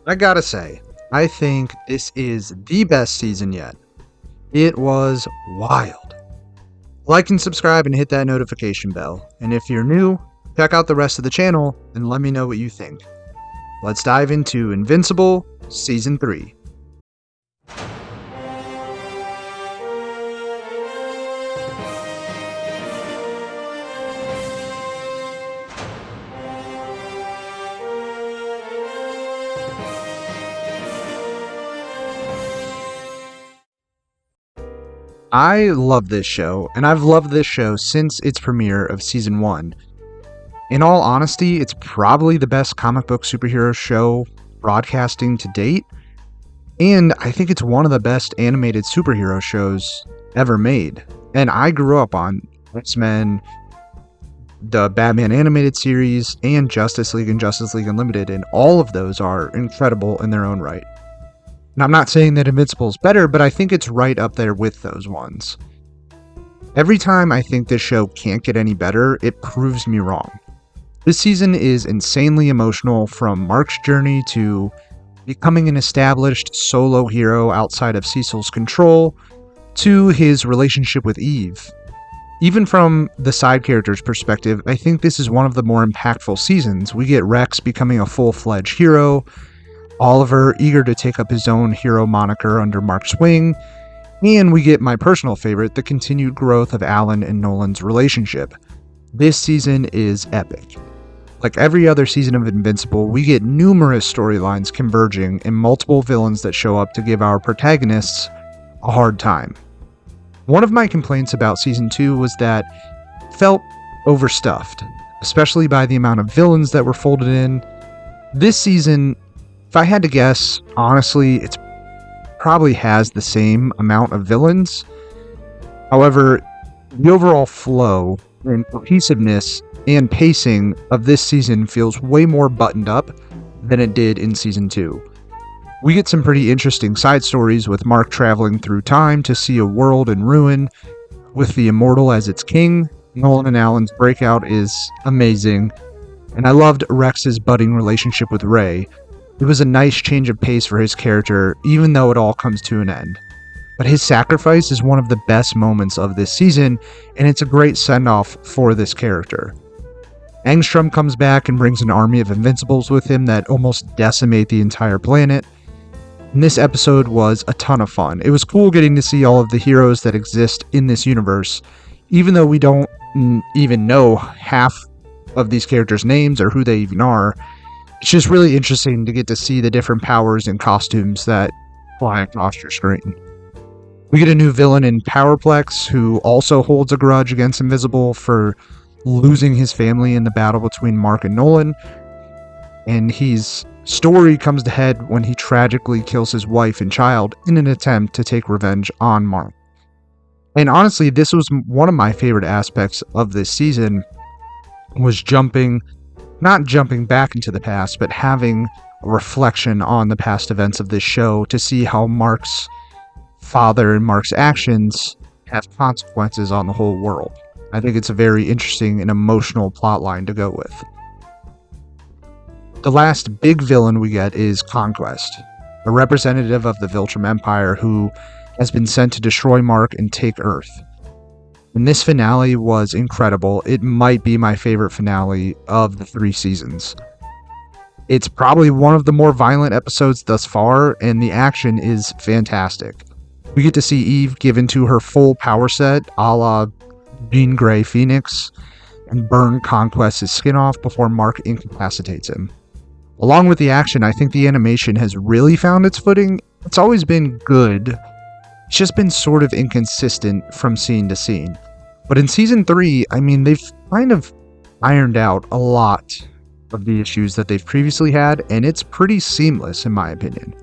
I gotta say, I think this is the best season yet. It was wild. Like and subscribe and hit that notification bell. And if you're new, check out the rest of the channel and let me know what you think. Let's dive into Invincible Season 3. I love this show, and I've loved this show since its premiere of Season 1. In all honesty, it's probably the best comic book superhero show broadcasting to date, and I think it's one of the best animated superhero shows ever made. And I grew up on X-Men, the Batman animated series, and Justice League and Justice League Unlimited, and all of those are incredible in their own right. And I'm not saying that Invincible is better, but I think it's right up there with those ones. Every time I think this show can't get any better, it proves me wrong. This season is insanely emotional, from Mark's journey to becoming an established solo hero outside of Cecil's control, to his relationship with Eve. Even from the side character's perspective, I think this is one of the more impactful seasons. We get Rex becoming a full-fledged hero, Oliver eager to take up his own hero moniker under Mark's wing, and we get my personal favorite, the continued growth of Alan and Nolan's relationship. This season is epic. Like every other season of Invincible, we get numerous storylines converging and multiple villains that show up to give our protagonists a hard time. One of my complaints about Season 2 was that it felt overstuffed, especially by the amount of villains that were folded in. This season, if I had to guess, honestly, it probably has the same amount of villains. However, the overall flow and cohesiveness and pacing of this season feels way more buttoned up than it did in Season 2. We get some pretty interesting side stories, with Mark traveling through time to see a world in ruin with the Immortal as its king. Nolan and Alan's breakout is amazing, and I loved Rex's budding relationship with Ray. It was a nice change of pace for his character, even though it all comes to an end. But his sacrifice is one of the best moments of this season, and it's a great send-off for this character. Angstrom comes back and brings an army of Invincibles with him that almost decimate the entire planet. And this episode was a ton of fun. It was cool getting to see all of the heroes that exist in this universe, even though we don't even know half of these characters' names or who they even are. It's just really interesting to get to see the different powers and costumes that fly across your screen. We get a new villain in Powerplex, who also holds a grudge against Invincible for losing his family in the battle between Mark and Nolan. And his story comes to head when he tragically kills his wife and child in an attempt to take revenge on Mark. And honestly, this was one of my favorite aspects of this season, was not jumping back into the past, but having a reflection on the past events of this show to see how Mark's father and Mark's actions have consequences on the whole world. I think it's a very interesting and emotional plotline to go with. The last big villain we get is Conquest, a representative of the Viltrum Empire who has been sent to destroy Mark and take Earth. And this finale was incredible. It might be my favorite finale of the 3 seasons. It's probably one of the more violent episodes thus far, and the action is fantastic. We get to see Eve given to her full power set, a la Jean Grey Phoenix, and burn Conquest's skin off before Mark incapacitates him. Along with the action, I think the animation has really found its footing. It's always been good. It's just been sort of inconsistent from scene to scene. But in Season 3, they've kind of ironed out a lot of the issues that they've previously had, and it's pretty seamless in my opinion.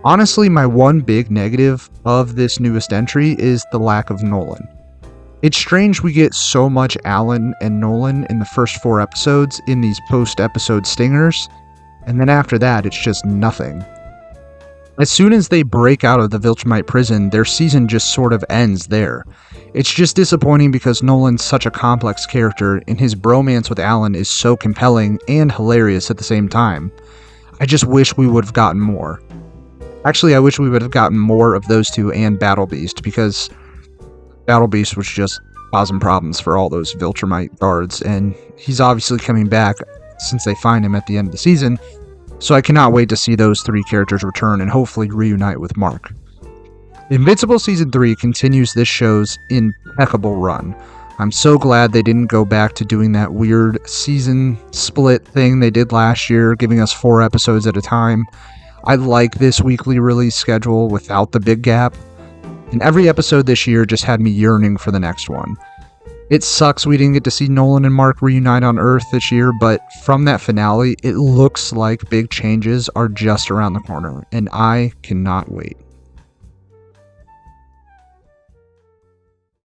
Honestly, my one big negative of this newest entry is the lack of Nolan. It's strange we get so much Alan and Nolan in the first 4 episodes in these post-episode stingers, and then after that, it's just nothing. As soon as they break out of the Viltrumite prison, their season just sort of ends there. It's just disappointing because Nolan's such a complex character, and his bromance with Alan is so compelling and hilarious at the same time. I just wish we would have gotten more. Actually, I wish we would have gotten more of those two and Battle Beast, because Battle Beast was just causing problems for all those Viltrumite guards, and he's obviously coming back since they find him at the end of the season, so I cannot wait to see those three characters return and hopefully reunite with Mark. Invincible Season 3 continues this show's impeccable run. I'm so glad they didn't go back to doing that weird season split thing they did last year, giving us 4 episodes at a time. I like this weekly release schedule without the big gap, and every episode this year just had me yearning for the next one. It sucks we didn't get to see Nolan and Mark reunite on Earth this year, but from that finale, it looks like big changes are just around the corner, and I cannot wait.